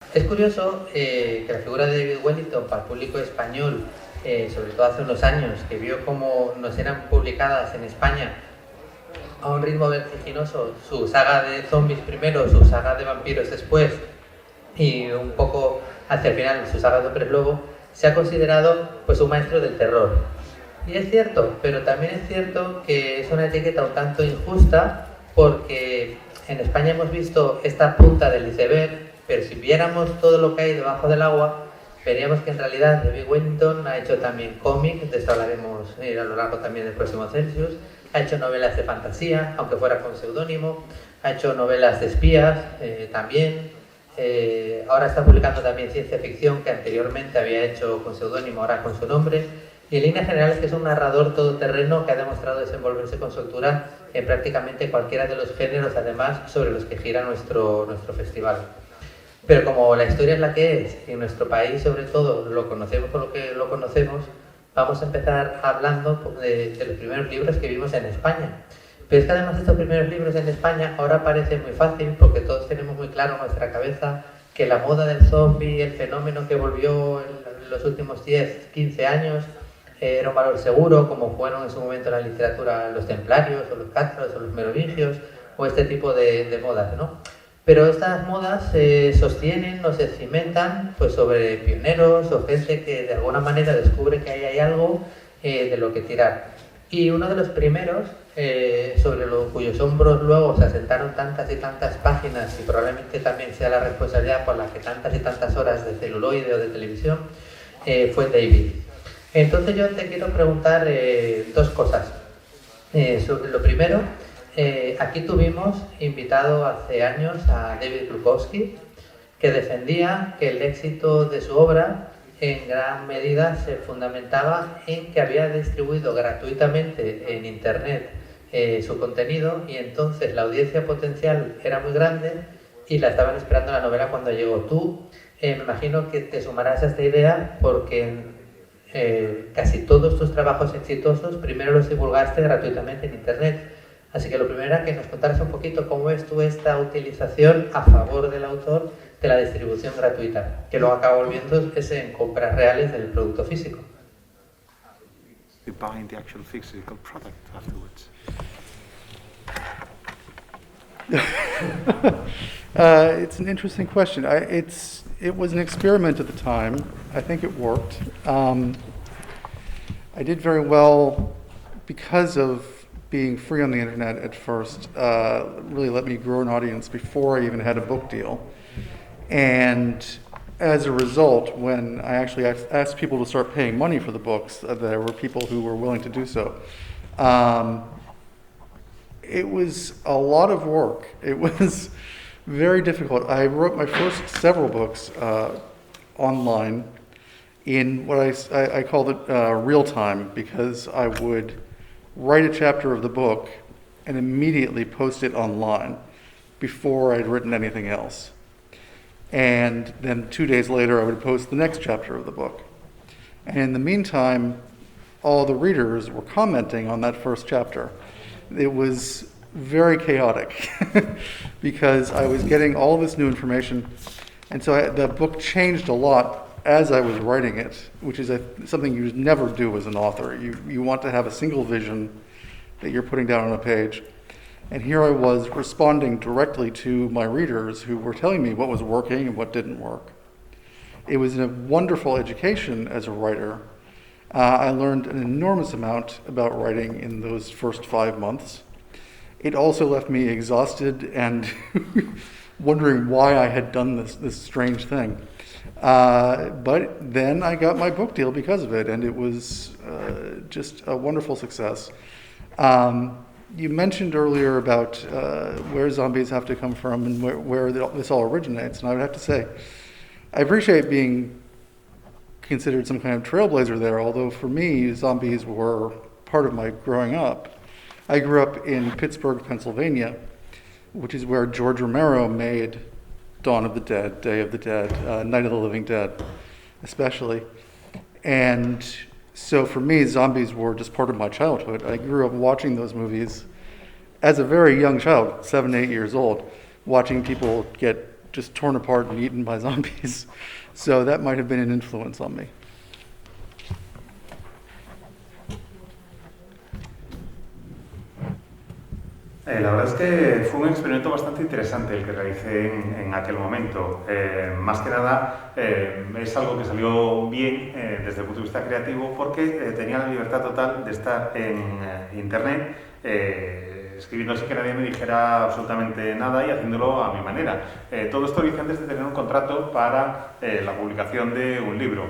Es curioso que la figura de David Wellington para el público español, sobre todo hace unos años, que vio cómo nos eran publicadas en España a un ritmo vertiginoso su saga de zombies primero, su saga de vampiros después y un poco hacia el final su saga de hombres lobo, se ha considerado pues un maestro del terror. Y es cierto, pero también es cierto que es una etiqueta un tanto injusta porque en España hemos visto esta punta del iceberg, pero si viéramos todo lo que hay debajo del agua, veríamos que en realidad David Wellington ha hecho también cómics, de esto hablaremos a lo largo también del próximo Celsius, ha hecho novelas de fantasía, aunque fuera con seudónimo, ha hecho novelas de espías también, ahora está publicando también ciencia ficción que anteriormente había hecho con seudónimo, ahora con su nombre, y en líneas generales que es un narrador todoterreno que ha demostrado desenvolverse con soltura en prácticamente cualquiera de los géneros, además, sobre los que gira nuestro festival. Pero como la historia es la que es, y en nuestro país sobre todo lo conocemos por lo que lo conocemos, vamos a empezar hablando de los primeros libros que vimos en España. Pero es que además de estos primeros libros en España, ahora parece muy fácil, porque todos tenemos muy claro en nuestra cabeza que la moda del zombie, el fenómeno que volvió en los últimos 10, 15 años, era un valor seguro, como fueron en su momento en la literatura los templarios, o los cátaros, o los merovingios, o este tipo de modas, ¿no? Pero estas modas se sostienen o se cimentan pues, sobre pioneros o gente que de alguna manera descubre que ahí hay algo de lo que tirar. Y uno de los primeros, sobre cuyos hombros luego se asentaron tantas y tantas páginas, y probablemente también sea la responsabilidad por la que tantas y tantas horas de celuloide o de televisión, fue David. Entonces yo te quiero preguntar dos cosas. Sobre lo primero, aquí tuvimos invitado hace años a David Glukowski, que defendía que el éxito de su obra en gran medida se fundamentaba en que había distribuido gratuitamente en internet su contenido, y entonces la audiencia potencial era muy grande y la estaban esperando la novela cuando llegó. Tú me imagino que te sumarás a esta idea porque casi todos tus trabajos exitosos primero los divulgaste gratuitamente en internet. Así que lo primero era que nos contaras un poquito cómo ves tú esta utilización a favor del autor de la distribución gratuita, que luego acaba volviendo en compras reales del producto físico. Buying the actual physical product afterwards. It's an interesting question. It was an experiment at the time. I think it worked. I did very well because of being free on the internet at first. Really let me grow an audience before I even had a book deal. And as a result, when I actually asked people to start paying money for the books, there were people who were willing to do so. It was a lot of work. It was very difficult. I wrote my first several books online in what I called it real time, because I would write a chapter of the book and immediately post it online before I'd written anything else. And then 2 days later, I would post the next chapter of the book. And in the meantime, all the readers were commenting on that first chapter. It was very chaotic because I was getting all this new information. And so the book changed a lot as I was writing it, which is something you never do as an author. You want to have a single vision that you're putting down on a page. And here I was responding directly to my readers who were telling me what was working and what didn't work. It was a wonderful education as a writer. I learned an enormous amount about writing in those first 5 months. It also left me exhausted and wondering why I had done this strange thing. But then I got my book deal because of it, and it was just a wonderful success. You mentioned earlier about where zombies have to come from and where this all originates, and I would have to say, I appreciate being considered some kind of trailblazer there, although for me, zombies were part of my growing up. I grew up in Pittsburgh, Pennsylvania, which is where George Romero made Dawn of the Dead, Day of the Dead, Night of the Living Dead, especially. And so for me, zombies were just part of my childhood. I grew up watching those movies as a very young child, 7, 8 years old, watching people get just torn apart and eaten by zombies. So that might have been an influence on me. La verdad es que fue un experimento bastante interesante el que realicé en aquel momento. Más que nada es algo que salió bien desde el punto de vista creativo porque tenía la libertad total de estar en Internet escribiendo sin que nadie me dijera absolutamente nada y haciéndolo a mi manera. Todo esto lo hice antes de tener un contrato para la publicación de un libro.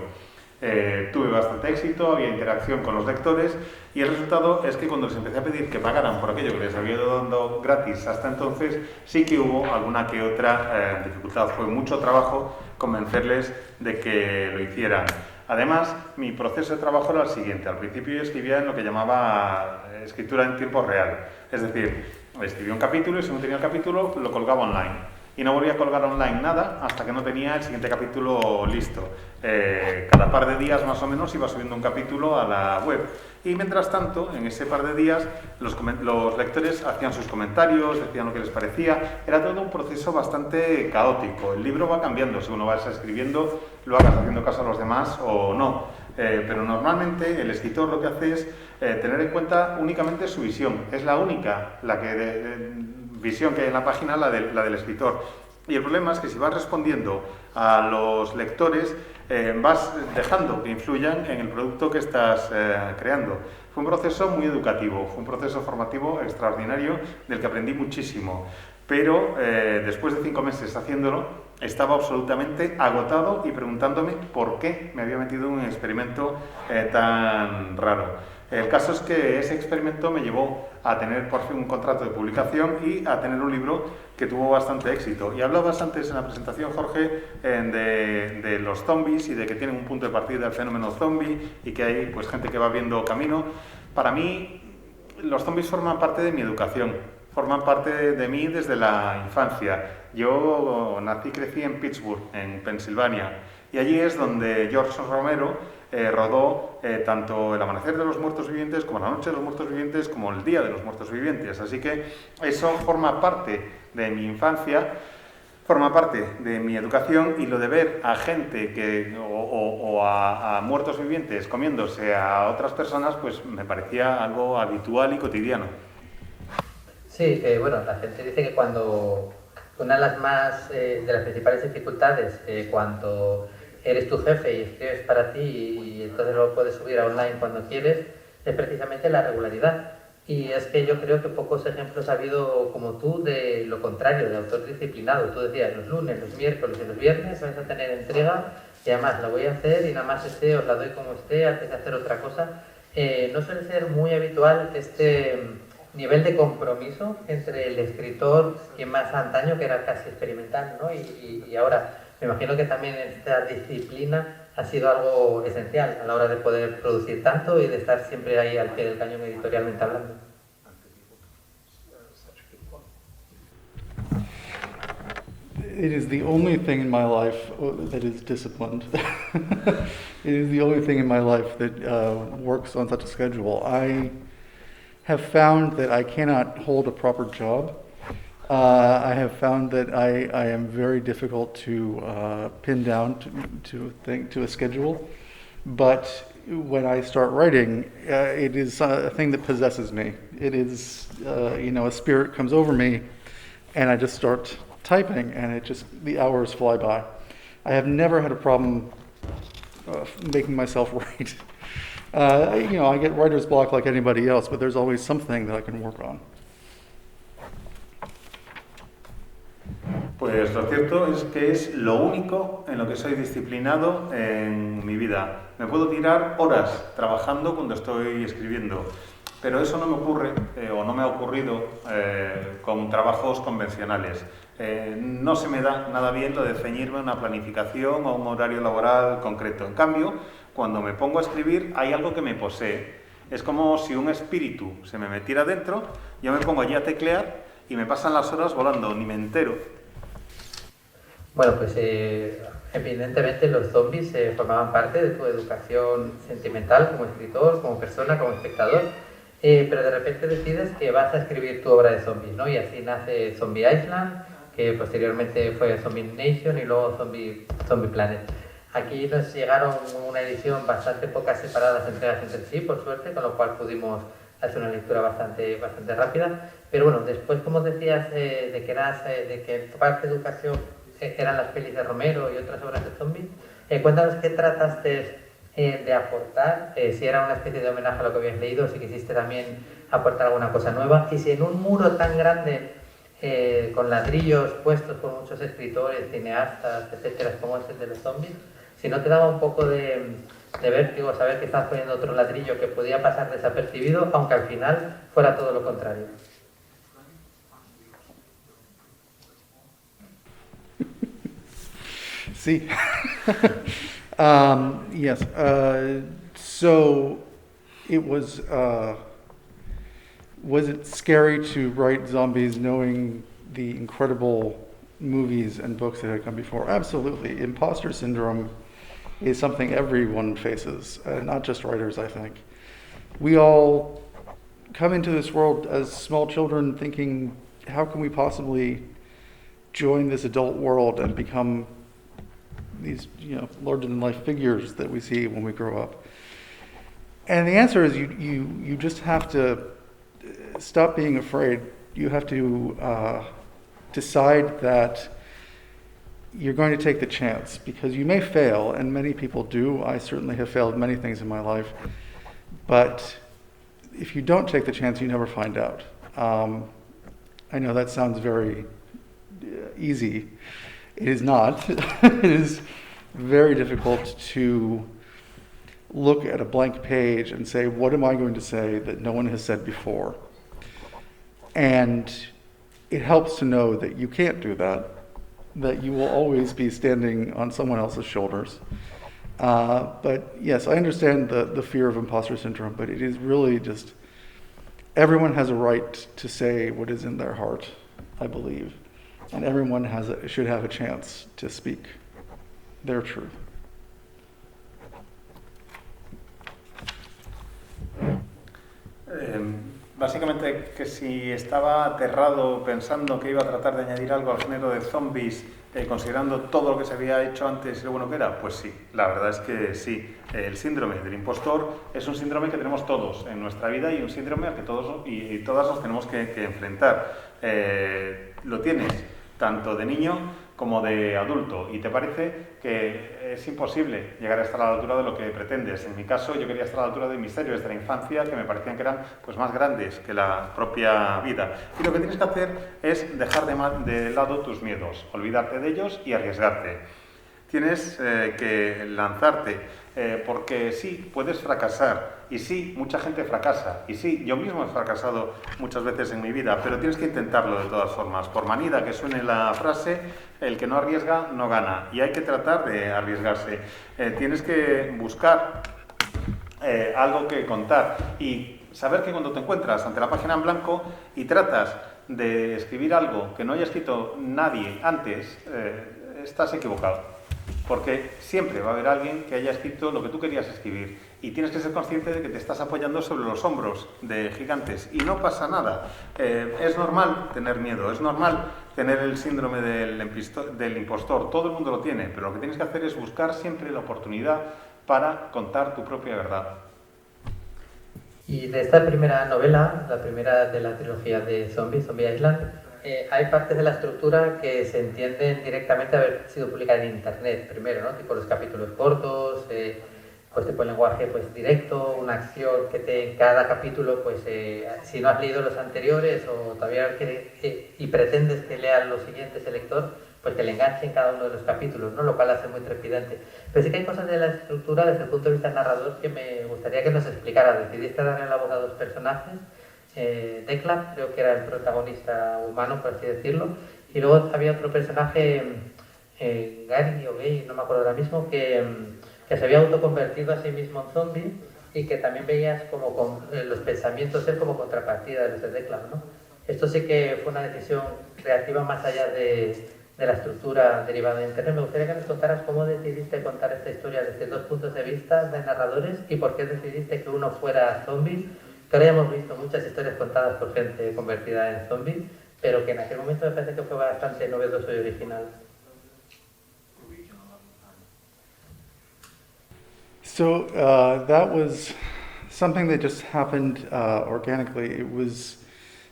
Tuve bastante éxito, había interacción con los lectores y el resultado es que cuando les empecé a pedir que pagaran por aquello que les había ido dando gratis hasta entonces, sí que hubo alguna que otra dificultad. Fue mucho trabajo convencerles de que lo hicieran. Además, mi proceso de trabajo era el siguiente. Al principio yo escribía en lo que llamaba escritura en tiempo real. Es decir, escribía un capítulo y si no tenía el capítulo lo colgaba online. Y no volví a colgar online nada hasta que no tenía el siguiente capítulo listo. Cada par de días más o menos iba subiendo un capítulo a la web. Y mientras tanto, en ese par de días, los lectores hacían sus comentarios, decían lo que les parecía. Era todo un proceso bastante caótico. El libro va cambiando según lo vas escribiendo, lo hagas haciendo caso a los demás o no. Pero normalmente el escritor lo que hace es tener en cuenta únicamente su visión. Es la única visión que hay en la página, la del escritor. Y el problema es que si vas respondiendo a los lectores, vas dejando que influyan en el producto que estás creando. Fue un proceso muy educativo, fue un proceso formativo extraordinario del que aprendí muchísimo. Pero después de 5 meses haciéndolo, estaba absolutamente agotado y preguntándome por qué me había metido en un experimento tan raro. El caso es que ese experimento me llevó a tener por fin un contrato de publicación y a tener un libro que tuvo bastante éxito. Y hablabas antes en la presentación, Jorge, de los zombies y de que tienen un punto de partida el fenómeno zombie y que hay pues, gente que va viendo camino. Para mí, los zombies forman parte de mi educación, forman parte de mí desde la infancia. Yo nací y crecí en Pittsburgh, en Pensilvania, y allí es donde George Romero rodó tanto El amanecer de los muertos vivientes como La noche de los muertos vivientes como El día de los muertos vivientes. Así que eso forma parte de mi infancia, forma parte de mi educación y lo de ver a gente a muertos vivientes comiéndose a otras personas, pues me parecía algo habitual y cotidiano. Sí, bueno, la gente dice que cuando una de las principales dificultades cuando eres tu jefe y escribes para ti y entonces lo puedes subir a online cuando quieres, es precisamente la regularidad. Y es que yo creo que pocos ejemplos ha habido como tú de lo contrario, de autor disciplinado. Tú decías, los lunes, los miércoles y los viernes vais a tener entrega y además la voy a hacer y nada más os la doy como esté antes de hacer otra cosa. No suele ser muy habitual este nivel de compromiso entre el escritor y más antaño, que era casi experimental, ¿no? y ahora me imagino que también esta disciplina ha sido algo esencial a la hora de poder producir tanto y de estar siempre ahí al pie del cañón editorialmente hablando. It is the only thing in my life that is disciplined. It is the only thing in my life that works on such a schedule. I have found that I cannot hold a proper job. I have found that I am very difficult to pin down to a schedule. But when I start writing, it is a thing that possesses me. It is, a spirit comes over me, and I just start typing, and the hours fly by. I have never had a problem making myself write. I get writer's block like anybody else, but there's always something that I can work on. Pues lo cierto es que es lo único en lo que soy disciplinado en mi vida. Me puedo tirar horas trabajando cuando estoy escribiendo, pero eso no me ocurre o no me ha ocurrido con trabajos convencionales. No se me da nada bien lo de ceñirme a una planificación o un horario laboral concreto. En cambio, cuando me pongo a escribir hay algo que me posee. Es como si un espíritu se me metiera dentro, yo me pongo allí a teclear y me pasan las horas volando, ni me entero. Bueno, pues evidentemente los zombies formaban parte de tu educación sentimental como escritor, como persona, como espectador, pero de repente decides que vas a escribir tu obra de zombies, ¿no? Y así nace Zombie Island, que posteriormente fue Zombie Nation y luego Zombie Planet. Aquí nos llegaron una edición bastante pocas separadas entregas entre sí, por suerte, con lo cual pudimos hacer una lectura bastante rápida. Pero bueno, después, como decías, de que tu parte de educación eran las pelis de Romero y otras obras de zombies, cuéntanos qué trataste de aportar, si era una especie de homenaje a lo que habías leído, si quisiste también aportar alguna cosa nueva, y si en un muro tan grande, con ladrillos puestos por muchos escritores, cineastas, etcétera, como es el de los zombies, si no te daba un poco de vértigo saber que estabas poniendo otro ladrillo que podía pasar desapercibido, aunque al final fuera todo lo contrario. Sí. Yes. So it was it scary to write zombies knowing the incredible movies and books that had come before? Absolutely. Imposter syndrome is something everyone faces, not just writers, I think. We all come into this world as small children thinking, how can we possibly join this adult world and become these, larger-than-life figures that we see when we grow up? And the answer is you just have to stop being afraid. You have to decide that you're going to take the chance, because you may fail, and many people do. I certainly have failed many things in my life. But if you don't take the chance, you never find out. I know that sounds very easy. It is not. It is very difficult to look at a blank page and say, what am I going to say that no one has said before? And it helps to know that you can't do that you will always be standing on someone else's shoulders. But yes, I understand the fear of imposter syndrome, but it is really just, everyone has a right to say what is in their heart, I believe. And everyone should have a chance to speak their truth. Básicamente que si estaba aterrado pensando que iba a tratar de añadir algo al género de zombies, considerando todo lo que se había hecho antes y lo bueno que era, pues sí, la verdad es que sí. El síndrome del impostor es un síndrome que tenemos todos en nuestra vida y un síndrome al que todos y todas nos tenemos que enfrentar. Lo tienes tanto de niño como de adulto, y te parece que es imposible llegar a estar a la altura de lo que pretendes. En mi caso, yo quería estar a la altura de mis héroes de la infancia, que me parecían que eran pues más grandes que la propia vida. Y lo que tienes que hacer es dejar de lado tus miedos, olvidarte de ellos y arriesgarte. Tienes que lanzarte, porque sí, puedes fracasar, y sí, mucha gente fracasa, y sí, yo mismo he fracasado muchas veces en mi vida, pero tienes que intentarlo de todas formas. Por manida que suene la frase, el que no arriesga no gana, y hay que tratar de arriesgarse. Tienes que buscar algo que contar y saber que cuando te encuentras ante la página en blanco y tratas de escribir algo que no haya escrito nadie antes, estás equivocado. Porque siempre va a haber alguien que haya escrito lo que tú querías escribir, y tienes que ser consciente de que te estás apoyando sobre los hombros de gigantes, y no pasa nada. Es normal tener miedo, es normal tener el síndrome del impostor, todo el mundo lo tiene, pero lo que tienes que hacer es buscar siempre la oportunidad para contar tu propia verdad. Y de esta primera novela, la primera de la trilogía de Zombie Island, hay partes de la estructura que se entienden directamente haber sido publicadas en internet primero, ¿no? Tipo los capítulos cortos, pues tipo el lenguaje pues directo, una acción que en cada capítulo, pues si no has leído los anteriores o todavía y pretendes que leas los siguientes el lector, pues que le enganche en cada uno de los capítulos, ¿no? Lo cual hace muy trepidante. Pero sí que hay cosas de la estructura desde el punto de vista narrador que me gustaría que nos explicara. Decidiste darle la voz a dos personajes. Declan, creo que era el protagonista humano, por así decirlo, y luego había otro personaje, Gary o Gay, no me acuerdo ahora mismo, que se había autoconvertido a sí mismo en zombie, y que también veías como con los pensamientos ser como contrapartida de los de Declan, ¿no? Esto sí que fue una decisión creativa más allá de la estructura derivada de internet. Me gustaría que nos contaras cómo decidiste contar esta historia desde dos puntos de vista de narradores y por qué decidiste que uno fuera zombie. Que ahora ya hemos visto muchas historias contadas por gente convertida en zombie, pero que en aquel momento me parece que fue bastante novedoso y original. So that was something that just happened organically. It was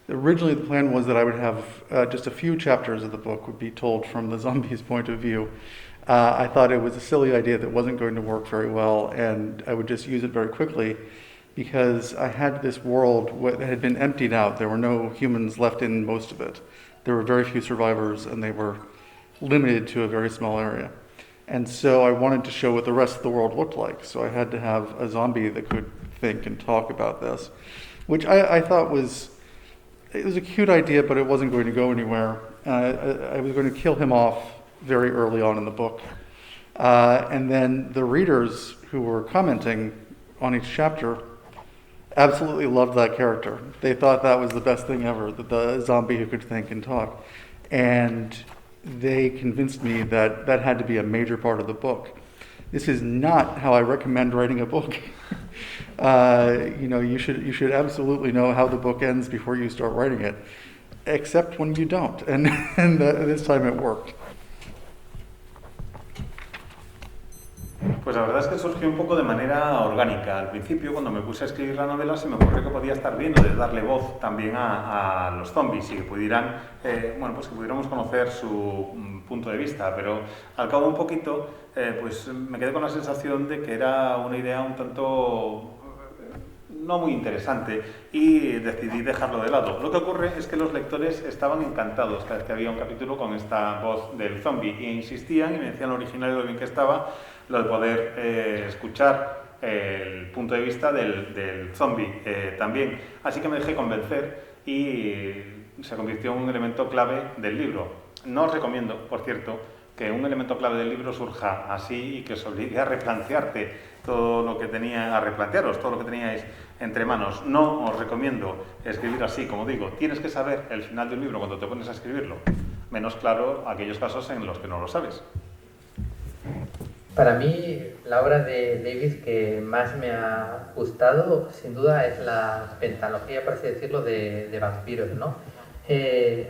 originally the plan was that I would have just a few chapters of the book would be told from the zombies' point of view. I thought it was a silly idea that wasn't going to work very well, and I would just use it very quickly because I had this world that had been emptied out. There were no humans left in most of it. There were very few survivors, and they were limited to a very small area. And so I wanted to show what the rest of the world looked like. So I had to have a zombie that could think and talk about this, which I thought was a cute idea, but it wasn't going to go anywhere. I was going to kill him off very early on in the book. And then the readers who were commenting on each chapter absolutely loved that character. They thought that was the best thing ever, the zombie who could think and talk. And they convinced me that that had to be a major part of the book. This is not how I recommend writing a book. You should absolutely know how the book ends before you start writing it, except when you don't. And this time it worked. Pues la verdad es que surgió un poco de manera orgánica. Al principio, cuando me puse a escribir la novela, se me ocurrió que podía estar bien de darle voz también a los zombies y que pudieran, pues que pudiéramos conocer su punto de vista. Pero al cabo de un poquito, pues me quedé con la sensación de que era una idea un tanto no muy interesante y decidí dejarlo de lado. Lo que ocurre es que los lectores estaban encantados cada vez que había un capítulo con esta voz del zombie e insistían y me decían lo original y lo bien que estaba, lo de poder escuchar el punto de vista del zombie también. Así que me dejé convencer y se convirtió en un elemento clave del libro. No os recomiendo, por cierto, que un elemento clave del libro surja así y que os obligue a replantearte todo lo que replantearos todo lo que teníais entre manos. No os recomiendo escribir así, como digo, tienes que saber el final del libro cuando te pones a escribirlo. Menos claro aquellos casos en los que no lo sabes. Para mí, la obra de Davis que más me ha gustado, sin duda, es la pentalogía, por así decirlo, de vampiros, ¿no?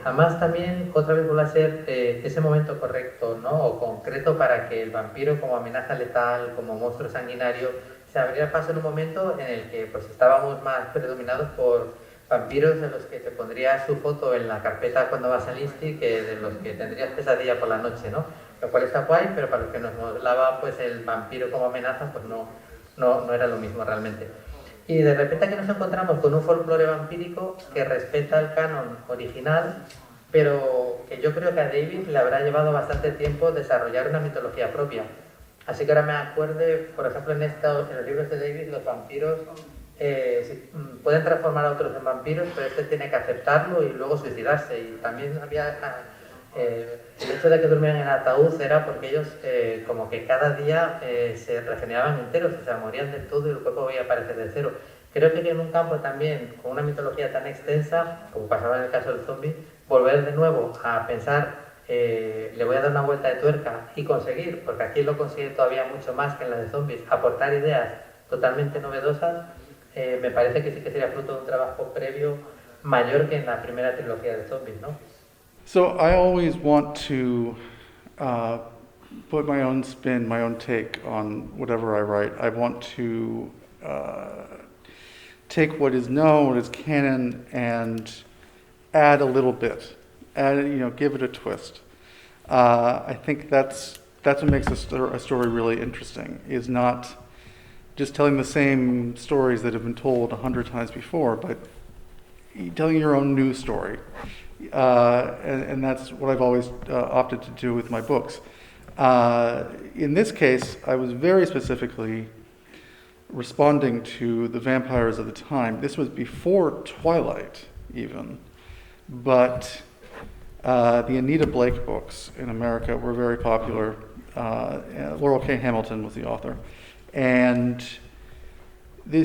Además, también, otra vez vuelve a ser ese momento correcto, ¿no? O concreto para que el vampiro, como amenaza letal, como monstruo sanguinario, se abriera paso en un momento en el que pues, estábamos más predominados por vampiros de los que te pondrías su foto en la carpeta cuando vas al Insti, que de los que tendrías pesadilla por la noche, ¿no? Lo cual está guay, pero para los que nos modelaba pues el vampiro como amenaza, pues no era lo mismo realmente. Y de repente aquí nos encontramos con un folclore vampírico que respeta el canon original, pero que yo creo que a David le habrá llevado bastante tiempo desarrollar una mitología propia. Así que ahora me acuerde, por ejemplo, en los libros de David, los vampiros pueden transformar a otros en vampiros, pero este tiene que aceptarlo y luego suicidarse. Y también había el hecho de que durmieran en ataúd era porque ellos como que cada día se regeneraban enteros, o sea, morían del todo y el cuerpo volvía a aparecer de cero. Creo que en un campo también, con una mitología tan extensa, como pasaba en el caso del zombie, volver de nuevo a pensar le voy a dar una vuelta de tuerca y conseguir, porque aquí lo consigue todavía mucho más que en la de zombies, aportar ideas totalmente novedosas, me parece que sí que sería fruto de un trabajo previo mayor que en la primera trilogía de zombies, ¿no? So I always want to put my own spin, my own take on whatever I write. I want to take what is known, what is canon, and add a little bit, give it a twist. I think that's what makes a story really interesting, is not just telling the same stories that have been told 100 times before, but telling your own new story. And that's what I've always opted to do with my books. In this case, I was very specifically responding to the vampires of the time. This was before Twilight, even. But the Anita Blake books in America were very popular. Laurel K. Hamilton was the author. And the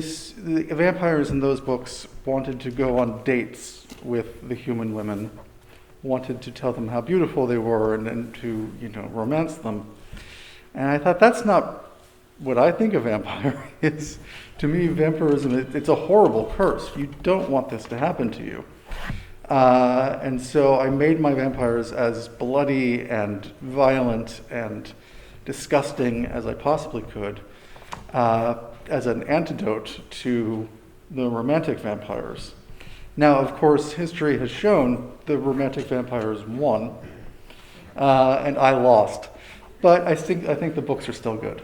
vampires in those books wanted to go on dates with the human women, wanted to tell them how beautiful they were and to, romance them. And I thought, that's not what I think a vampire is. To me, vampirism, it's a horrible curse. You don't want this to happen to you. And so I made my vampires as bloody and violent and disgusting as I possibly could, as an antidote to the romantic vampires. Now, of course, history has shown the romantic vampires won, and I lost. But I think the books are still good.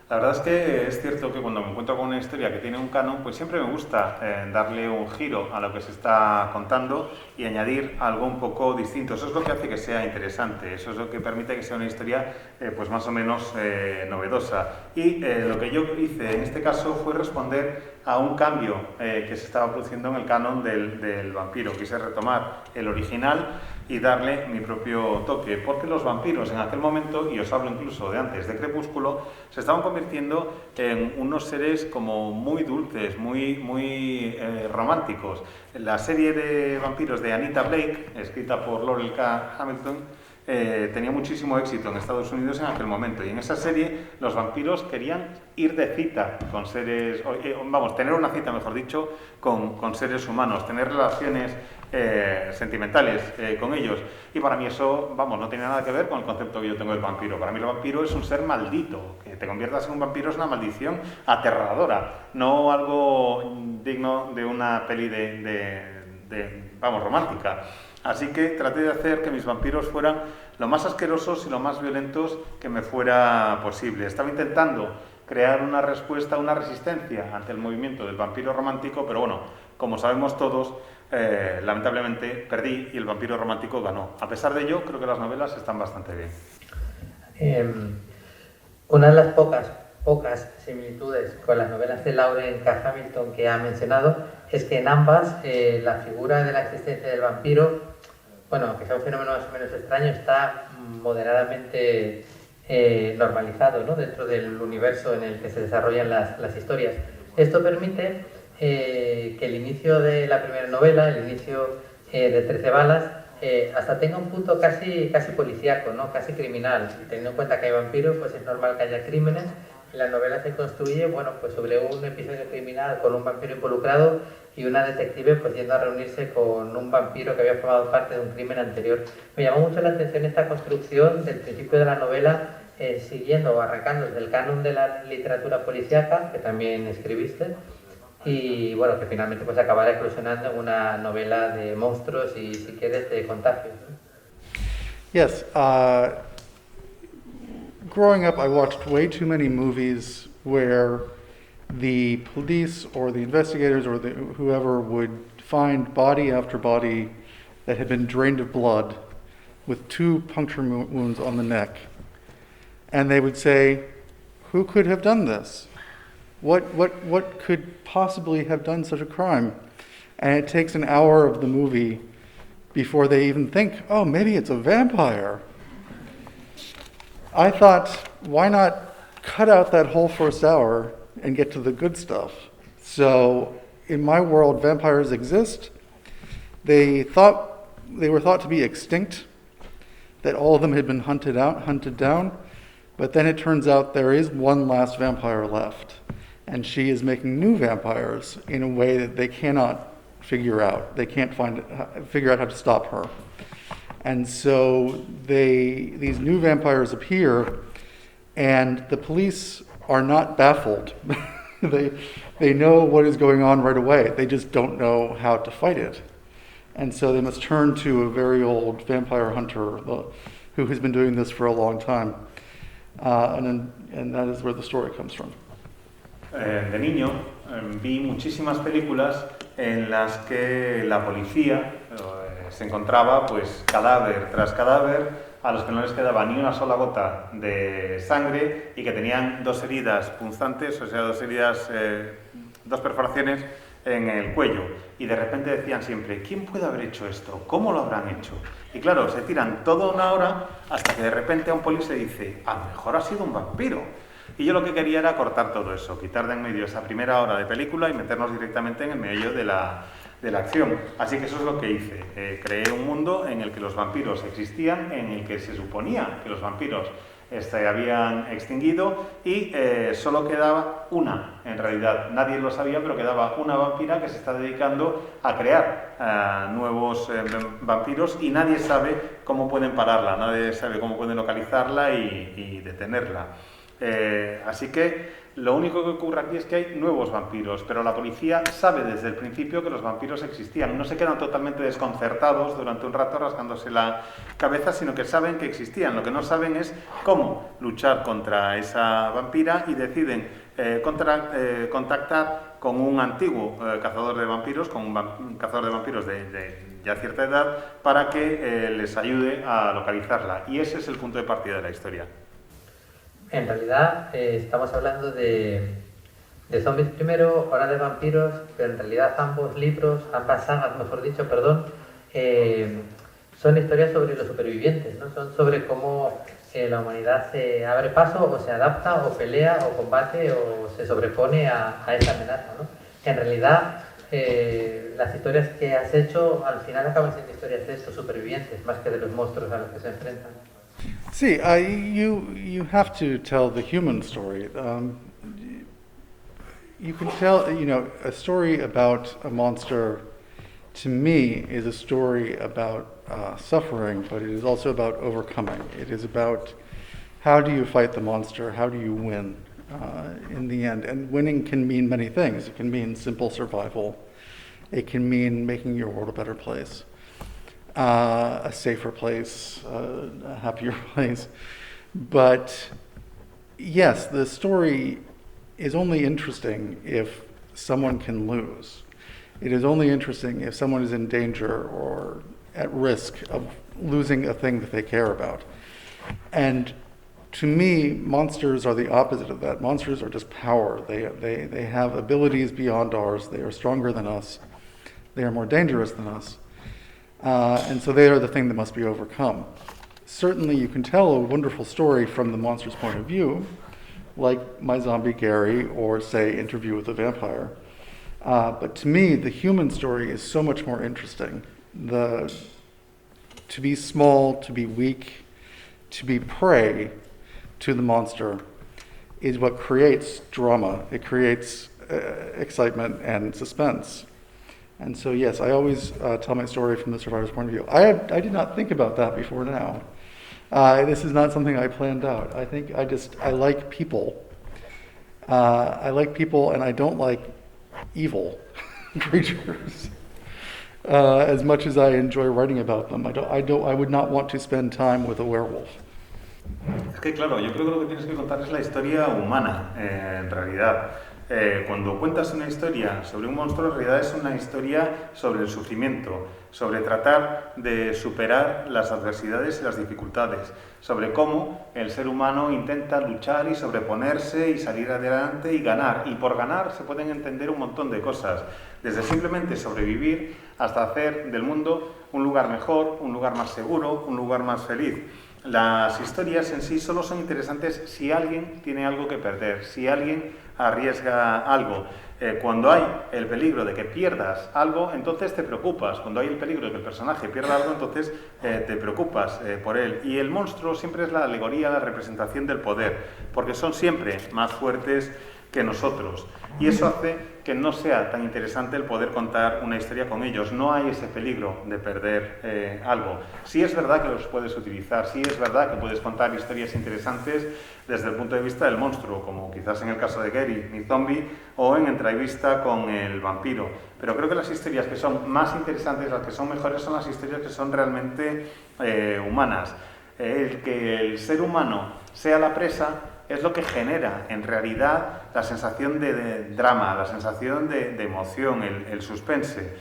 La verdad es que es cierto que cuando me encuentro con una historia que tiene un canon, pues siempre me gusta darle un giro a lo que se está contando y añadir algo un poco distinto. Eso es lo que hace que sea interesante, eso es lo que permite que sea una historia pues más o menos novedosa. Y lo que yo hice en este caso fue responder a un cambio que se estaba produciendo en el canon del vampiro. Quise retomar el original y darle mi propio toque, porque los vampiros en aquel momento, y os hablo incluso de antes de Crepúsculo, se estaban convirtiendo en unos seres como muy dulces, muy románticos. La serie de vampiros de Anita Blake, escrita por Laurel K. Hamilton, tenía muchísimo éxito en Estados Unidos en aquel momento, y en esa serie los vampiros querían ir de cita con seres, tener una cita, mejor dicho, con seres humanos, tener relaciones sentimentales con ellos, y para mí eso, no tiene nada que ver con el concepto que yo tengo del vampiro. Para mí el vampiro es un ser maldito, que te conviertas en un vampiro es una maldición aterradora, no algo digno de una peli romántica. Así que traté de hacer que mis vampiros fueran lo más asquerosos y lo más violentos que me fuera posible. Estaba intentando crear una respuesta, una resistencia ante el movimiento del vampiro romántico, pero bueno, como sabemos todos, lamentablemente perdí y el vampiro romántico ganó. A pesar de ello, creo que las novelas están bastante bien. Una de las pocas similitudes con las novelas de Laurel K. Hamilton que ha mencionado es que en ambas la figura de la existencia del vampiro, aunque sea un fenómeno más o menos extraño, está moderadamente normalizado, ¿no?, dentro del universo en el que se desarrollan las historias. Esto permite que el inicio de la primera novela, el inicio de 13 balas, hasta tenga un punto casi policíaco, ¿no?, casi criminal. Y teniendo en cuenta que hay vampiros, pues es normal que haya crímenes. Y la novela se construye sobre un episodio criminal con un vampiro involucrado y una detective pues yendo a reunirse con un vampiro que había formado parte de un crimen anterior. Me llamó mucho la atención esta construcción del principio de la novela, siguiendo o arrancando desde el canon de la literatura policíaca, que también escribiste, y que finalmente pues acabará eclosionando en una novela de monstruos y, si quieres, de contagios. Yes. Growing up, I watched way too many movies where the police or the investigators or whoever would find body after body that had been drained of blood with 2 puncture wounds on the neck. And they would say, who could have done this? What could possibly have done such a crime? And it takes an hour of the movie before they even think, oh, maybe it's a vampire. I thought, why not cut out that whole first hour and get to the good stuff? So in my world, vampires exist. They were thought to be extinct, that all of them had been hunted down, but then it turns out there is one last vampire left, and she is making new vampires in a way that they cannot figure out. They can't figure out how to stop her. And so these new vampires appear, and the police are not baffled. They know what is going on right away. They just don't know how to fight it. And so they must turn to a very old vampire hunter who has been doing this for a long time. And that is where the story comes from. De niño vi muchísimas películas en las que la policía se encontraba pues cadáver tras cadáver a los que no les quedaba ni una sola gota de sangre y que tenían 2 heridas punzantes, o sea, 2 perforaciones en el cuello, y de repente decían siempre, ¿quién puede haber hecho esto? ¿Cómo lo habrán hecho? Y claro, se tiran toda una hora hasta que de repente a un policía dice, a lo mejor ha sido un vampiro. Y yo lo que quería era cortar todo eso, quitar de en medio esa primera hora de película y meternos directamente en el medio de la acción. Así que eso es lo que hice. Creé un mundo en el que los vampiros existían, en el que se suponía que los vampiros se habían extinguido y solo quedaba una, en realidad, nadie lo sabía, pero quedaba una vampira que se está dedicando a crear nuevos vampiros y nadie sabe cómo pueden pararla, nadie sabe cómo pueden localizarla y detenerla. Así que lo único que ocurre aquí es que hay nuevos vampiros, pero la policía sabe desde el principio que los vampiros existían. No se quedan totalmente desconcertados durante un rato rascándose la cabeza, sino que saben que existían. Lo que no saben es cómo luchar contra esa vampira y deciden contactar con un antiguo cazador de vampiros, con un cazador de vampiros de ya cierta edad, para que les ayude a localizarla. Y ese es el punto de partida de la historia. En realidad estamos hablando de zombies primero, ahora de vampiros, pero en realidad ambas sagas, mejor dicho, perdón, son historias sobre los supervivientes, ¿no? Son sobre cómo la humanidad se abre paso o se adapta o pelea o combate o se sobrepone a esa amenaza, ¿no? En realidad las historias que has hecho al final acaban siendo historias de estos supervivientes más que de los monstruos a los que se enfrentan. See, you have to tell the human story. You can tell, a story about a monster, to me, is a story about suffering, but it is also about overcoming. It is about how do you fight the monster, how do you win in the end. And winning can mean many things. It can mean simple survival. It can mean making your world a better place. A safer place, a happier place. But yes, the story is only interesting if someone can lose. It is only interesting if someone is in danger or at risk of losing a thing that they care about. And to me, monsters are the opposite of that. Monsters are just power. They have abilities beyond ours. They are stronger than us. They are more dangerous than us. And so they are the thing that must be overcome. Certainly you can tell a wonderful story from the monster's point of view, like My Zombie Gary or, say, Interview with a Vampire. But to me, the human story is so much more interesting. To be small, to be weak, to be prey to the monster is what creates drama. It creates excitement and suspense. And so, yes, I always tell my story from the survivor's point of view. I did not think about that before now. This is not something I planned out. I like people. I like people, and I don't like evil creatures as much as I enjoy writing about them. I would not want to spend time with a werewolf. Es que claro, yo creo que lo que tienes que contar es la historia humana, en realidad. Cuando cuentas una historia sobre un monstruo, en realidad es una historia sobre el sufrimiento, sobre tratar de superar las adversidades y las dificultades, sobre cómo el ser humano intenta luchar y sobreponerse y salir adelante y ganar. Y por ganar se pueden entender un montón de cosas, desde simplemente sobrevivir hasta hacer del mundo un lugar mejor, un lugar más seguro, un lugar más feliz. Las historias en sí solo son interesantes si alguien tiene algo que perder, si alguien arriesga algo. Cuando hay el peligro de que pierdas algo, entonces te preocupas. Cuando hay el peligro de que el personaje pierda algo, entonces te preocupas por él. Y el monstruo siempre es la alegoría, la representación del poder, porque son siempre más fuertes que nosotros. Y eso hace que no sea tan interesante el poder contar una historia con ellos. No hay ese peligro de perder algo. Sí es verdad que los puedes utilizar, sí es verdad que puedes contar historias interesantes desde el punto de vista del monstruo, como quizás en el caso de Gary, mi zombie, o en Entrevista con el vampiro. Pero creo que las historias que son más interesantes, las que son mejores, son las historias que son realmente humanas. El que el ser humano sea la presa es lo que genera en realidad la sensación de drama, la sensación de emoción, el suspense.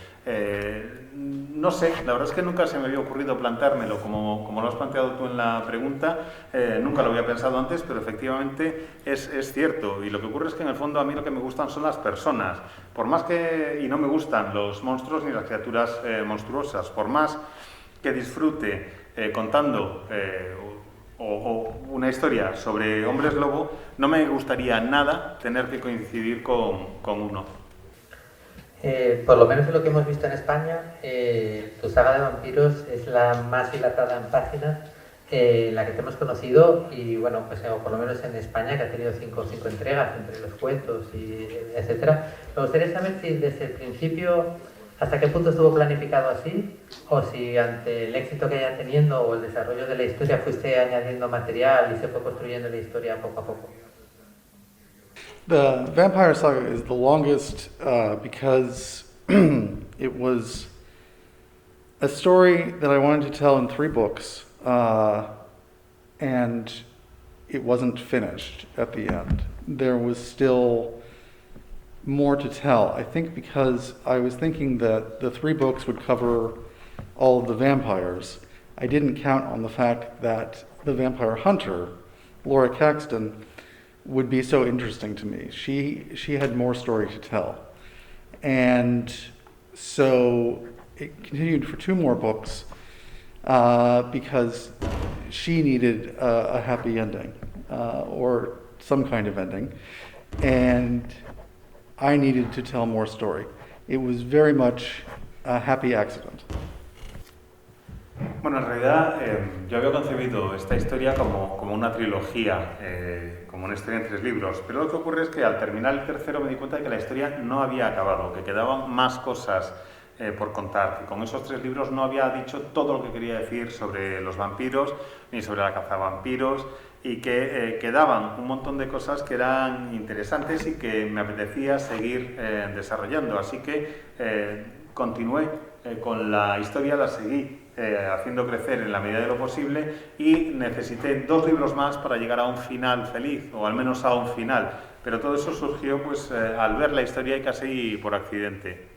No sé, la verdad es que nunca se me había ocurrido plantármelo como lo has planteado tú en la pregunta, nunca lo había pensado antes, pero efectivamente es cierto. Y lo que ocurre es que en el fondo a mí lo que me gustan son las personas, por más que, y no me gustan los monstruos ni las criaturas monstruosas, por más que disfrute contando o una historia sobre hombres lobo, no me gustaría nada tener que coincidir con uno. Por lo menos en lo que hemos visto en España, tu saga de vampiros es la más dilatada en páginas la que te hemos conocido y bueno, pues o por lo menos en España, que ha tenido cinco entregas entre los cuentos y etcétera. Me gustaría saber si desde el principio hasta qué punto estuvo planificado así o si ante el éxito que haya teniendo o el desarrollo de la historia fuiste añadiendo material y se fue construyendo la historia poco a poco. The Vampire Saga is the longest because it was a story that I wanted to tell in 3 books, and it wasn't finished at the end. There was still more to tell. I think because I was thinking that the 3 books would cover all of the vampires, I didn't count on the fact that the vampire hunter, Laura Caxton, would be so interesting to me. She had more story to tell. And so it continued for 2 more books because she needed a happy ending or some kind of ending. And I needed to tell more story. It was very much a happy accident. Bueno, en realidad yo había concebido esta historia como una trilogía, como una historia en 3 libros, pero lo que ocurre es que al terminar el tercero me di cuenta de que la historia no había acabado, que quedaban más cosas por contar, que con esos 3 libros no había dicho todo lo que quería decir sobre los vampiros ni sobre la caza vampiros y que quedaban un montón de cosas que eran interesantes y que me apetecía seguir desarrollando, así que continué con la historia, la seguí haciendo crecer en la medida de lo posible y necesité 2 libros más para llegar a un final feliz, o al menos a un final, pero todo eso surgió pues al ver la historia y casi por accidente.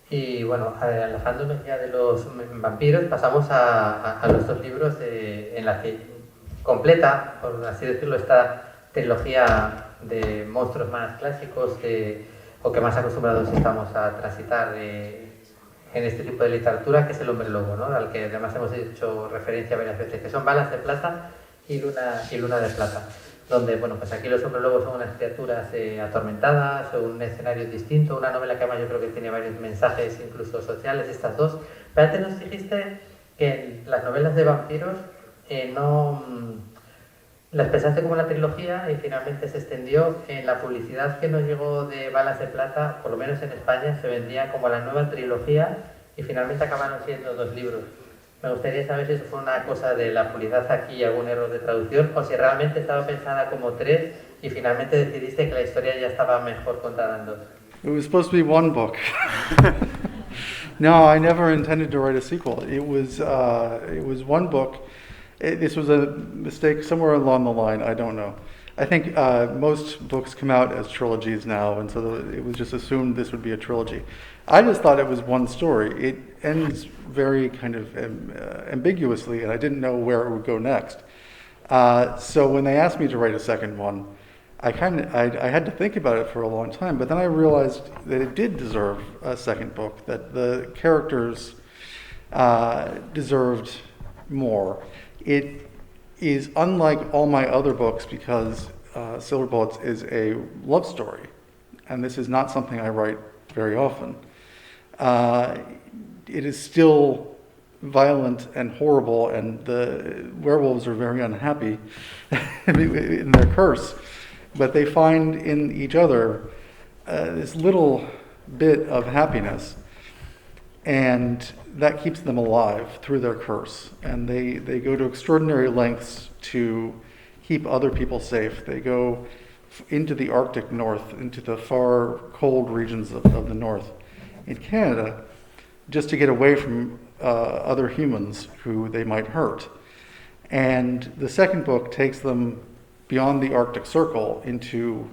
Y bueno, alejándonos ya de los vampiros, pasamos a los 2 libros en la que completa, por así decirlo, esta trilogía de monstruos más clásicos o que más acostumbrados estamos a transitar en este tipo de literatura, que es el hombre lobo, ¿no? Al que además hemos hecho referencia varias veces, que son Balas de Plata y Luna de Plata, donde, bueno, pues aquí los hombres lobos son unas criaturas atormentadas, o un escenario distinto, una novela que además yo creo que tiene varios mensajes incluso sociales, estas 2, pero antes nos dijiste que en las novelas de vampiros las pensaste como una trilogía y finalmente se extendió. En la publicidad que nos llegó de Balas de Plata, por lo menos en España, se vendía como la nueva trilogía y finalmente acabaron siendo 2 libros. Me gustaría saber si eso fue una cosa de la publicidad aquí y algún error de traducción o si realmente estaba pensada como 3 y finalmente decidiste que la historia ya estaba mejor contada en 2. It was supposed to be 1 book. No, I never intended to write a sequel. It was 1 book. This was a mistake somewhere along the line, I don't know. I think most books come out as trilogies now, and so it was just assumed this would be a trilogy. I just thought it was 1 story. It ends very kind of ambiguously, and I didn't know where it would go next. So when they asked me to write a second one, I had to think about it for a long time, but then I realized that it did deserve a second book, that the characters deserved more. It is unlike all my other books because Silver Bullets is a love story, and this is not something I write very often. It is still violent and horrible, and the werewolves are very unhappy in their curse, but they find in each other this little bit of happiness, and that keeps them alive through their curse. And they go to extraordinary lengths to keep other people safe. They go into the Arctic North, into the far cold regions of the North in Canada, just to get away from other humans who they might hurt. And the second book takes them beyond the Arctic Circle into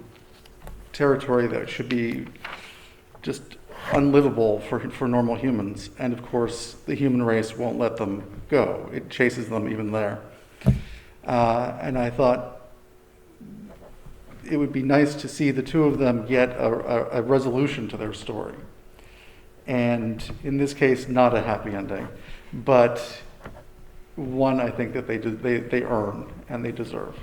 territory that should be just unlivable for normal humans, and of course the human race won't let them go. It chases them even there. And I thought it would be nice to see the 2 of them get a resolution to their story. And in this case, not a happy ending, but one I think that they earn and they deserve.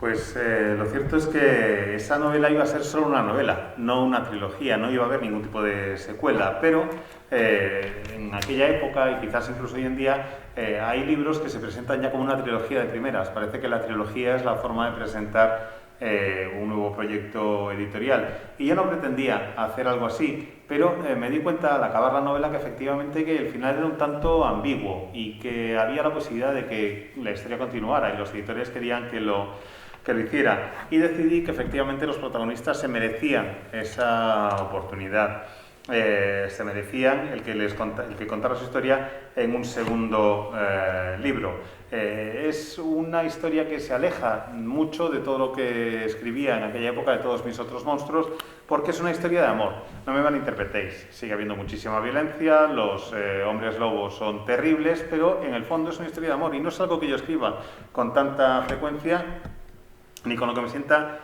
Pues lo cierto es que esa novela iba a ser solo una novela, no una trilogía, no iba a haber ningún tipo de secuela, pero en aquella época y quizás incluso hoy en día hay libros que se presentan ya como una trilogía de primeras. Parece que la trilogía es la forma de presentar un nuevo proyecto editorial. Y yo no pretendía hacer algo así, pero me di cuenta al acabar la novela que efectivamente que el final era un tanto ambiguo y que había la posibilidad de que la historia continuara y los editores querían que lo hiciera. Y decidí que efectivamente los protagonistas se merecían esa oportunidad. Se merecían el que contara su historia en un segundo libro. Es una historia que se aleja mucho de todo lo que escribía en aquella época, de todos mis otros monstruos, porque es una historia de amor. No me malinterpretéis, sigue habiendo muchísima violencia, los hombres lobos son terribles, pero en el fondo es una historia de amor y no es algo que yo escriba con tanta frecuencia ni con lo que me sienta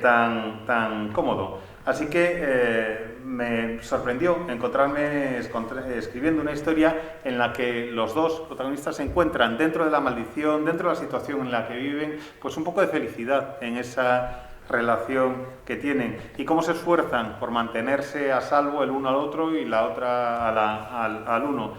tan cómodo. Así que me sorprendió encontrarme escribiendo una historia en la que los dos protagonistas se encuentran dentro de la maldición, dentro de la situación en la que viven, pues un poco de felicidad en esa relación que tienen y cómo se esfuerzan por mantenerse a salvo el uno al otro y la otra al uno.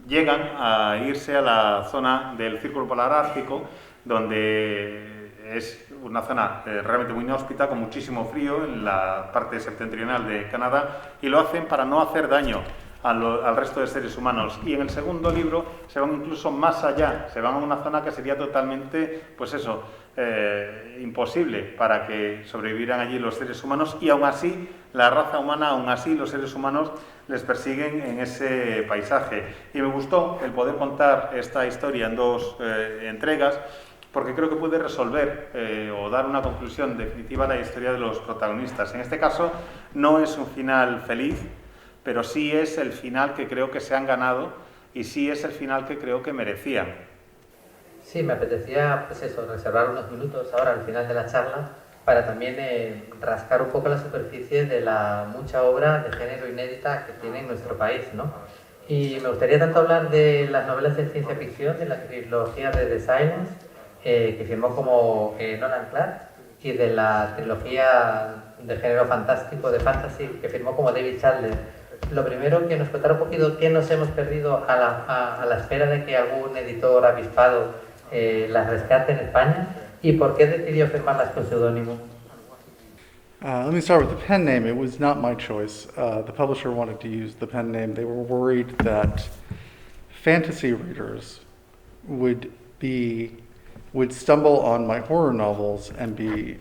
Llegan a irse a la zona del Círculo Polar Ártico, donde es una zona realmente muy inhóspita, con muchísimo frío en la parte septentrional de Canadá, y lo hacen para no hacer daño al resto de seres humanos. Y en el segundo libro se van incluso más allá, se van a una zona que sería totalmente, pues eso, imposible para que sobrevivieran allí los seres humanos, y aún así la raza humana, aún así los seres humanos les persiguen en ese paisaje. Y me gustó el poder contar esta historia en dos entregas, porque creo que puede resolver o dar una conclusión definitiva a la historia de los protagonistas. En este caso no es un final feliz, pero sí es el final que creo que se han ganado y sí es el final que creo que merecían. Sí, me apetecía pues eso, reservar unos minutos ahora al final de la charla para también rascar un poco la superficie de la mucha obra de género inédita que tiene en nuestro país, ¿no? Y me gustaría tanto hablar de las novelas de ciencia ficción, de la trilogía de The Silence, que firmó como Nolan Clark, y de la trilogía de género fantástico, de fantasy, que firmó como David Chandler. Lo primero, que nos contara un poquito qué nos hemos perdido a la espera de que algún editor avispado las rescate en España, y por qué decidió firmarlas con seudónimo. Let me start with the pen name. It was not my choice. The publisher wanted to use the pen name. They were worried that fantasy readers would stumble on my horror novels and be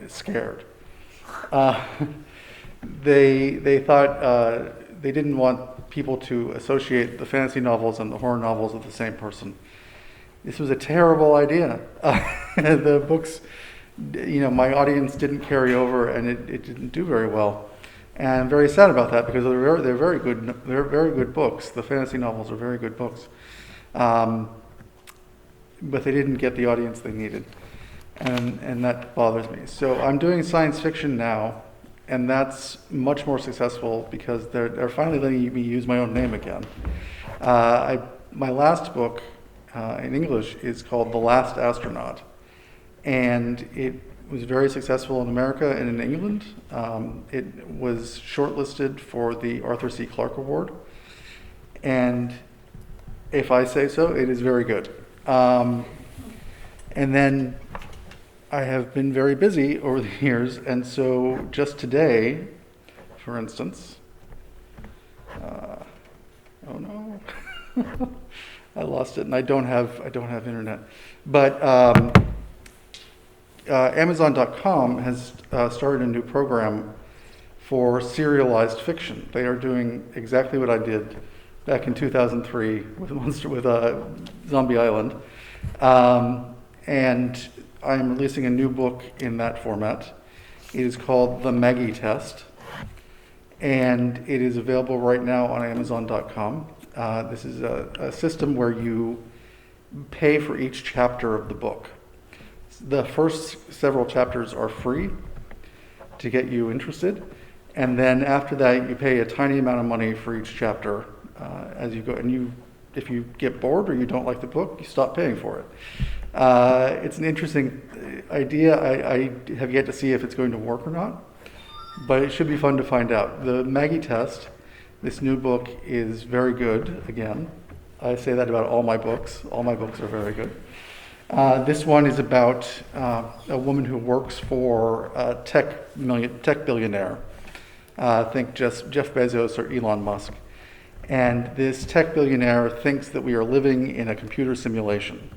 scared. They thought they didn't want people to associate the fantasy novels and the horror novels with the same person. This was a terrible idea. The books, my audience didn't carry over, and it didn't do very well. And I'm very sad about that, because they're very good. They're very good books. The fantasy novels are very good books. But they didn't get the audience they needed, and that bothers me. So I'm doing science fiction now, and that's much more successful because they're finally letting me use my own name again. My last book in English is called The Last Astronaut, and it was very successful in America and in England. It was shortlisted for the Arthur C. Clarke Award, and if I say so, it is very good. And then I have been very busy over the years, and so just today, for instance, oh no, I lost it, and I don't have internet. But Amazon.com has started a new program for serialized fiction. They are doing exactly what I did back in 2003 with Zombie Island, and I am releasing a new book in that format. It is called The Maggie Test, and it is available right now on Amazon.com. This is a system where you pay for each chapter of the book. The first several chapters are free to get you interested, and then after that you pay a tiny amount of money for each chapter as you go. And if you get bored or you don't like the book, you stop paying for it. It's an interesting idea. I have yet to see if it's going to work or not, but it should be fun to find out. The Maggie Test, this new book, is very good, again. I say that about all my books. All my books are very good. This one is about a woman who works for a tech billionaire. Think just Jeff Bezos or Elon Musk. And this tech billionaire thinks that we are living in a computer simulation,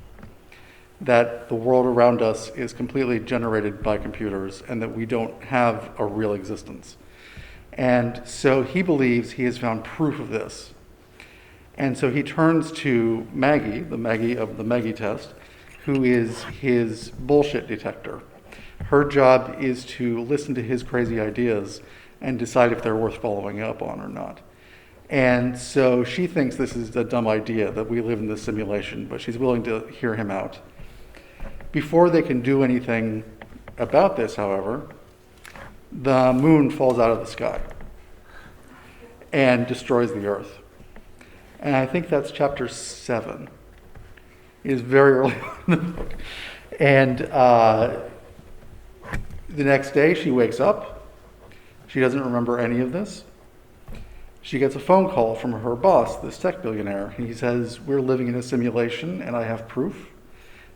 that the world around us is completely generated by computers and that we don't have a real existence. And so he believes he has found proof of this. And so he turns to Maggie, the Maggie of the Maggie Test, who is his bullshit detector. Her job is to listen to his crazy ideas and decide if they're worth following up on or not. And so she thinks this is a dumb idea, that we live in this simulation, but she's willing to hear him out. Before they can do anything about this, however, the moon falls out of the sky and destroys the Earth. And I think that's chapter 7. It is very early in the book. And the next day she wakes up. She doesn't remember any of this. She gets a phone call from her boss, this tech billionaire. He says, "We're living in a simulation and I have proof.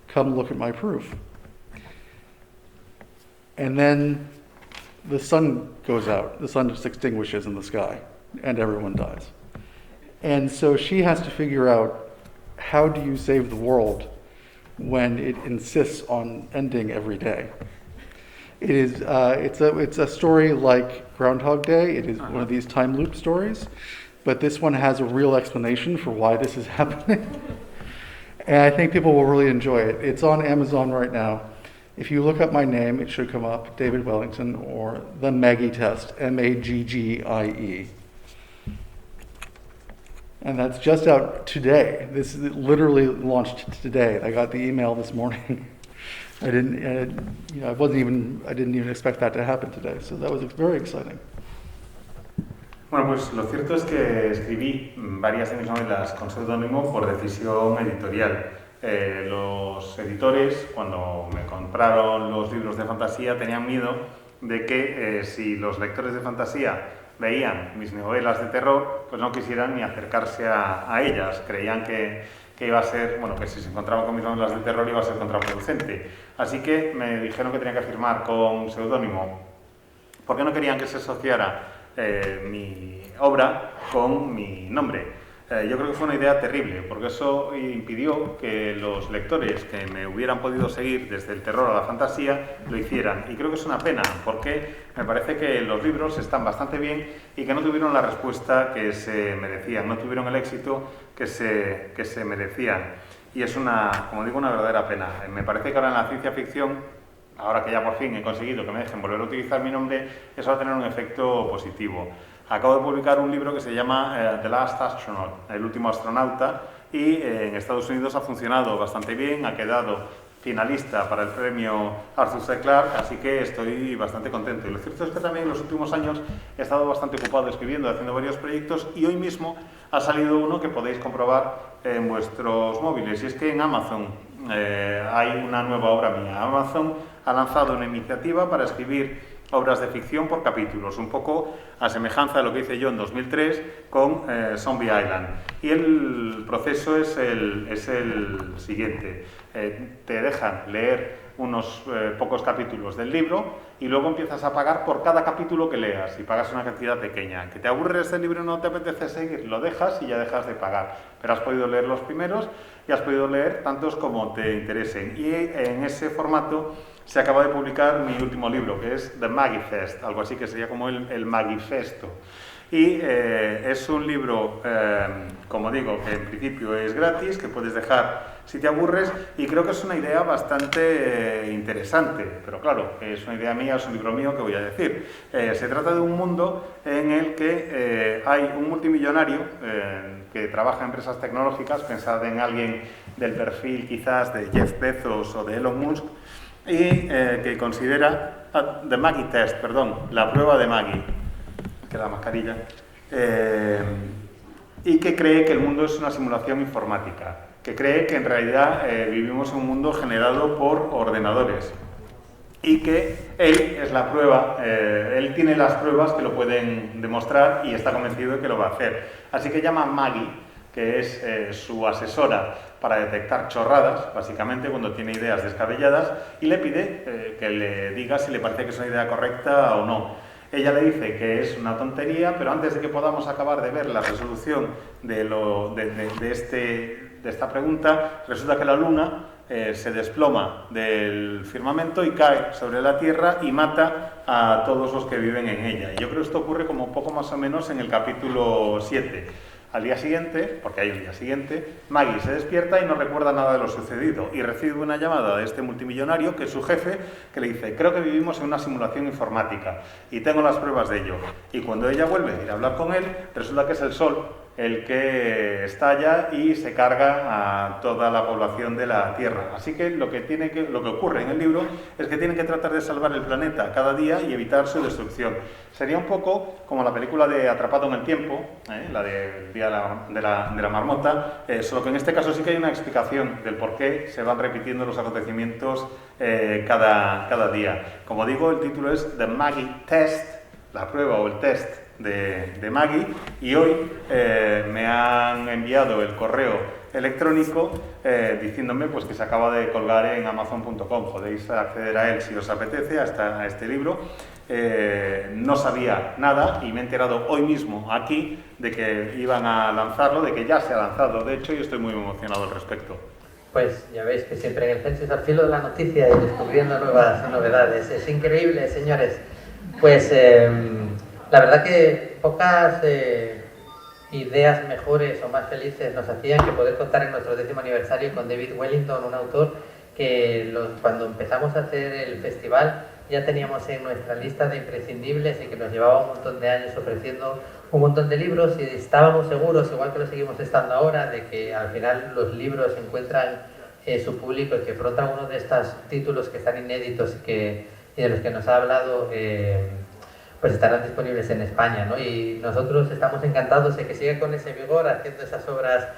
Come look at my proof." And then the sun goes out. The sun just extinguishes in the sky and everyone dies. And so she has to figure out, how do you save the world when it insists on ending every day? It is, it's a story like Groundhog Day. It is one of these time loop stories, but this one has a real explanation for why this is happening. And I think people will really enjoy it. It's on Amazon right now. If you look up my name, it should come up, David Wellington, or The Maggie Test, Maggie. And that's just out today. This is literally launched today. I got the email this morning. I didn't even expect that to happen today. So that was very exciting. Bueno, pues lo cierto es que escribí varias de mis novelas con seudónimo por decisión editorial. Los editores, cuando me compraron los libros de fantasía, tenían miedo de que si los lectores de fantasía veían mis novelas de terror, pues no quisieran ni acercarse a ellas. Creían que iba a ser, bueno, que si se encontraban con mis novelas de terror iba a ser contraproducente. Así que me dijeron que tenía que firmar con seudónimo, porque no querían que se asociara mi obra con mi nombre. Yo creo que fue una idea terrible, porque eso impidió que los lectores que me hubieran podido seguir desde el terror a la fantasía lo hicieran. Y creo que es una pena, porque me parece que los libros están bastante bien y que no tuvieron la respuesta que se merecían, no tuvieron el éxito que se merecían. Y es como digo, una verdadera pena. Me parece que ahora en la ciencia ficción, ahora que ya por fin he conseguido que me dejen volver a utilizar mi nombre, eso va a tener un efecto positivo. Acabo de publicar un libro que se llama The Last Astronaut, el último astronauta, y en Estados Unidos ha funcionado bastante bien, ha quedado finalista para el premio Arthur C. Clarke, así que estoy bastante contento. Y lo cierto es que también en los últimos años he estado bastante ocupado escribiendo, haciendo varios proyectos, y hoy mismo ha salido uno que podéis comprobar en vuestros móviles, y es que en Amazon hay una nueva obra mía. Amazon ha lanzado una iniciativa para escribir obras de ficción por capítulos, un poco a semejanza de lo que hice yo en 2003 con Zombie Island. Y el proceso es el siguiente. Te dejan leer unos pocos capítulos del libro y luego empiezas a pagar por cada capítulo que leas y pagas una cantidad pequeña. Que te aburres del libro y no te apetece seguir, lo dejas y ya dejas de pagar. Pero has podido leer los primeros y has podido leer tantos como te interesen. Y en ese formato se acaba de publicar mi último libro, que es The Maggie Fest, algo así que sería como el Magifesto. Y es un libro, como digo, que en principio es gratis, que puedes dejar si te aburres, y creo que es una idea bastante interesante. Pero claro, es una idea mía, es un libro mío, ¿qué voy a decir? Se trata de un mundo en el que hay un multimillonario que trabaja en empresas tecnológicas, pensad en alguien del perfil quizás de Jeff Bezos o de Elon Musk, y que considera The Maggie Test, la prueba de Maggie, que es la mascarilla, y que cree que el mundo es una simulación informática. que cree que en realidad vivimos en un mundo generado por ordenadores y que él es la prueba, él tiene las pruebas que lo pueden demostrar y está convencido de que lo va a hacer. Así que llama a Maggie, que es su asesora para detectar chorradas, básicamente cuando tiene ideas descabelladas, y le pide que le diga si le parece que es una idea correcta o no. Ella le dice que es una tontería, pero antes de que podamos acabar de ver la resolución de esta pregunta, resulta que la luna se desploma del firmamento y cae sobre la Tierra y mata a todos los que viven en ella. Y yo creo que esto ocurre como un poco más o menos en el capítulo 7. Al día siguiente, porque hay un día siguiente, Maggie se despierta y no recuerda nada de lo sucedido y recibe una llamada de este multimillonario, que es su jefe, que le dice: creo que vivimos en una simulación informática y tengo las pruebas de ello. Y cuando ella vuelve a ir a hablar con él, resulta que es el Sol el que estalla y se carga a toda la población de la Tierra. Así que lo que ocurre en el libro es que tienen que tratar de salvar el planeta cada día y evitar su destrucción. Sería un poco como la película de Atrapado en el Tiempo, la del Día de la Marmota, solo que en este caso sí que hay una explicación del por qué se van repitiendo los acontecimientos cada día. Como digo, el título es The Maggie Test, la prueba o el test de Maggie, y hoy me han enviado el correo electrónico diciéndome pues que se acaba de colgar en Amazon.com. Podéis acceder a él si os apetece, a este libro. No sabía nada y me he enterado hoy mismo aquí de que iban a lanzarlo, de que ya se ha lanzado, de hecho, y estoy muy emocionado al respecto. Pues ya veis que siempre en el Census al filo de la noticia y descubriendo nuevas novedades. Es increíble, señores. Pues la verdad que pocas ideas mejores o más felices nos hacían que poder contar en nuestro 10º aniversario con David Wellington, un autor que cuando empezamos a hacer el festival ya teníamos en nuestra lista de imprescindibles y que nos llevaba un montón de años ofreciendo un montón de libros, y estábamos seguros, igual que lo seguimos estando ahora, de que al final los libros encuentran su público y que pronto algunos de estos títulos que están inéditos y de los que nos ha hablado pues estarán disponibles en España, ¿no? Y nosotros estamos encantados de que siga con ese vigor haciendo esas obras,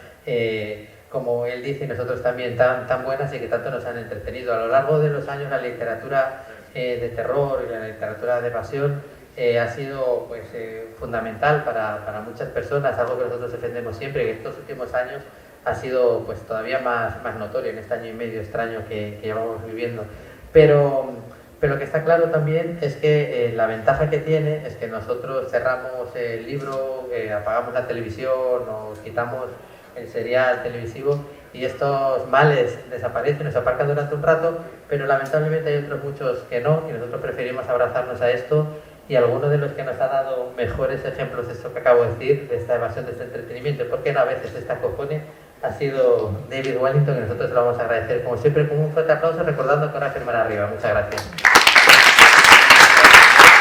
como él dice, y nosotros también, tan buenas y que tanto nos han entretenido. A lo largo de los años la literatura de terror y la literatura de pasión ha sido pues, fundamental para muchas personas, algo que nosotros defendemos siempre, y que estos últimos años ha sido pues, todavía más notorio en este año y medio extraño que llevamos viviendo. Pero lo que está claro también es que la ventaja que tiene es que nosotros cerramos el libro, apagamos la televisión, nos quitamos el serial televisivo y estos males desaparecen, nos aparcan durante un rato, pero lamentablemente hay otros muchos que no, y nosotros preferimos abrazarnos a esto, y alguno de los que nos ha dado mejores ejemplos de esto que acabo de decir, de esta evasión, de este entretenimiento, porque no a veces esta cojone, ha sido David Wellington, y nosotros se lo vamos a agradecer como siempre con un fuerte aplauso, recordando que ahora firmará arriba. Muchas gracias.